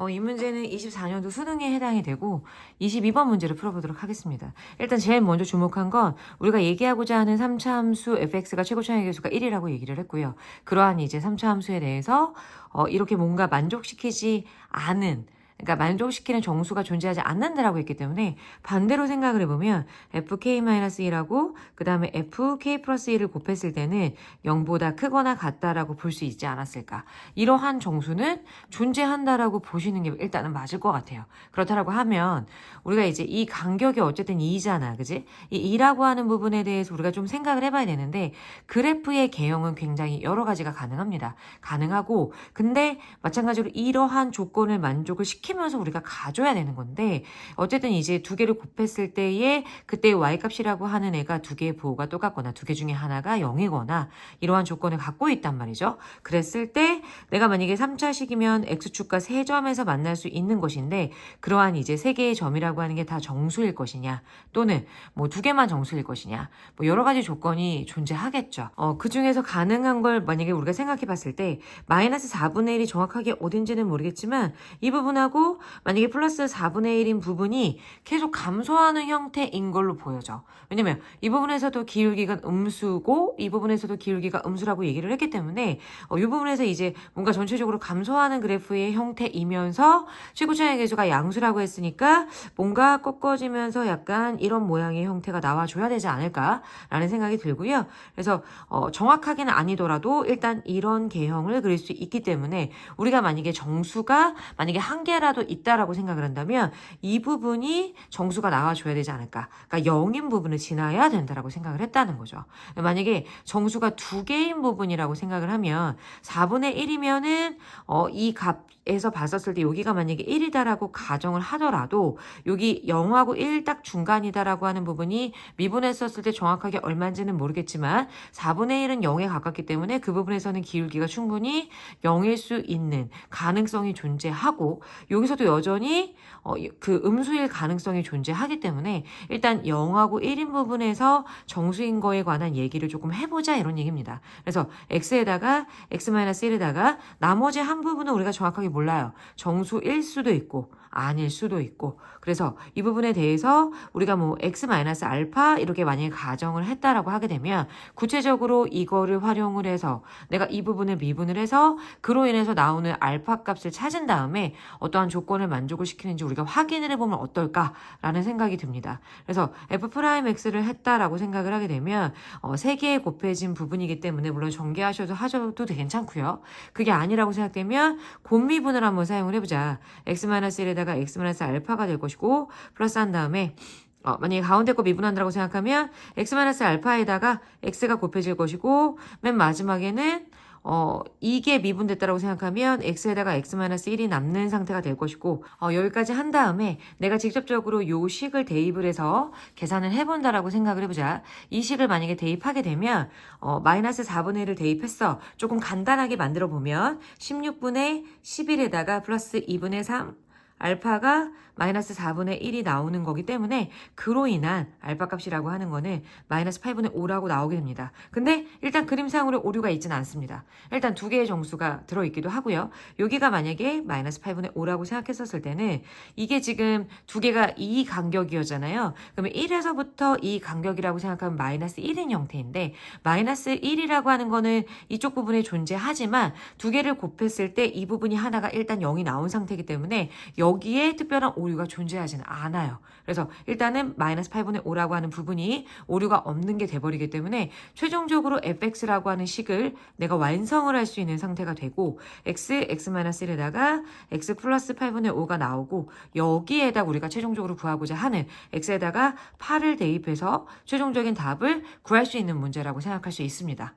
이 문제는 24년도 수능에 해당이 되고 22번 문제를 풀어보도록 하겠습니다. 일단 제일 먼저 주목한 건 우리가 얘기하고자 하는 3차 함수 fx가 최고차의 개수가 1이라고 얘기를 했고요. 그러한 이제 3차 함수에 대해서 이렇게 뭔가 만족시키지 않은, 그러니까 만족시키는 정수가 존재하지 않는다라고 했기 때문에 반대로 생각을 해보면 fk-1하고 그 다음에 fk 플러스 1을 곱했을 때는 0보다 크거나 같다라고 볼 수 있지 않았을까. 이러한 정수는 존재한다라고 보시는 게 일단은 맞을 것 같아요. 그렇다라고 하면 우리가 이제 이 간격이 어쨌든 2잖아. 그지? 이 2라고 하는 부분에 대해서 우리가 좀 생각을 해봐야 되는데 그래프의 개형은 굉장히 여러 가지가 가능합니다. 가능하고 근데 마찬가지로 이러한 조건을 만족을 시키면서 우리가 가져야 되는 건데 어쨌든 이제 두 개를 곱했을 때에 그때의 y값이라고 하는 애가 두 개의 부호가 똑같거나 두 개 중에 하나가 0이거나 이러한 조건을 갖고 있단 말이죠. 그랬을 때 내가 만약에 3차식이면 x축과 3점에서 만날 수 있는 것인데 그러한 이제 3개의 점이라고 하는 게 다 정수일 것이냐 또는 뭐 2개만 정수일 것이냐 뭐 여러 가지 조건이 존재하겠죠. 그 중에서 가능한 걸 만약에 우리가 생각해 봤을 때 마이너스 4분의 1이 정확하게 어딘지는 모르겠지만 이 부분하고 만약에 플러스 4분의 1인 부분이 계속 감소하는 형태인 걸로 보여져. 왜냐면 이 부분에서도 기울기가 음수고 이 부분에서도 기울기가 음수라고 얘기를 했기 때문에 이 부분에서 이제 뭔가 전체적으로 감소하는 그래프의 형태이면서 최고차의 개수가 양수라고 했으니까 뭔가 꺾어지면서 약간 이런 모양의 형태가 나와줘야 되지 않을까라는 생각이 들고요. 그래서 정확하게는 아니더라도 일단 이런 개형을 그릴 수 있기 때문에 우리가 만약에 정수가 만약에 한 개라도 있다라고 생각을 한다면 이 부분이 정수가 나와줘야 되지 않을까. 그러니까 0인 부분을 지나야 된다라고 생각을 했다는 거죠. 만약에 정수가 두 개인 부분이라고 생각을 하면 4분의 1이면은 이 값에서 봤었을 때 여기가 만약에 1이다라고 가정을 하더라도 여기 0하고 1 딱 중간이다라고 하는 부분이 미분했었을 때 정확하게 얼마인지는 모르겠지만 4분의 1은 0에 가깝기 때문에 그 부분에서는 기울기가 충분히 0일 수 있는 가능성이 존재하고 여기서도 여전히 그 음수일 가능성이 존재하기 때문에 일단 0하고 1인 부분에서 정수인 거에 관한 얘기를 조금 해보자 이런 얘기입니다. 그래서 x에다가 x-1에다가 나머지 한 부분은 우리가 정확하게 몰라요. 정수일 수도 있고 아닐 수도 있고 그래서 이 부분에 대해서 우리가 뭐 x-알파 이렇게 만약에 가정을 했다라고 하게 되면 구체적으로 이거를 활용을 해서 내가 이 부분을 미분을 해서 그로 인해서 나오는 알파 값을 찾은 다음에 어떠한 조건을 만족을 시키는지 우리가 확인을 해보면 어떨까라는 생각이 듭니다. 그래서 f'x를 했다라고 생각을 하게 되면 3개의 곱해진 부분이기 때문에 물론 전개하셔도 괜찮고요. 그게 아니라고 생각되면 곱미분을 한번 사용을 해보자. x-1에다가 x-알파가 될 것이고 플러스 한 다음에 만약에 가운데 거 미분한다고 생각하면 x-알파에다가 x가 곱해질 것이고 맨 마지막에는 이게 미분됐다라고 생각하면 x에다가 x-1이 남는 상태가 될 것이고 여기까지 한 다음에 내가 직접적으로 요 식을 대입을 해서 계산을 해본다라고 생각을 해보자. 이 식을 만약에 대입하게 되면 마이너스 4분의 1을 대입했어. 조금 간단하게 만들어 보면 16분의 11에다가 플러스 2분의 3 알파가 마이너스 4분의 1이 나오는 거기 때문에 그로 인한 알파 값이라고 하는 거는 마이너스 8분의 5라고 나오게 됩니다. 근데 일단 그림상으로 오류가 있지는 않습니다. 일단 두 개의 정수가 들어있기도 하고요. 여기가 만약에 마이너스 8분의 5라고 생각했었을 때는 이게 지금 두 개가 이 간격이었잖아요. 그러면 1에서부터 이 간격이라고 생각하면 마이너스 1인 형태인데 마이너스 1이라고 하는 거는 이쪽 부분에 존재하지만 두 개를 곱했을 때 이 부분이 하나가 일단 0이 나온 상태이기 때문에 여기에 특별한 오류가 존재하지는 않아요. 그래서 일단은 마이너스 8분의 5라고 하는 부분이 오류가 없는 게 돼버리기 때문에 최종적으로 fx라고 하는 식을 내가 완성을 할 수 있는 상태가 되고 x-1에다가 x 플러스 8분의 5가 나오고 여기에다 우리가 최종적으로 구하고자 하는 x에다가 8을 대입해서 최종적인 답을 구할 수 있는 문제라고 생각할 수 있습니다.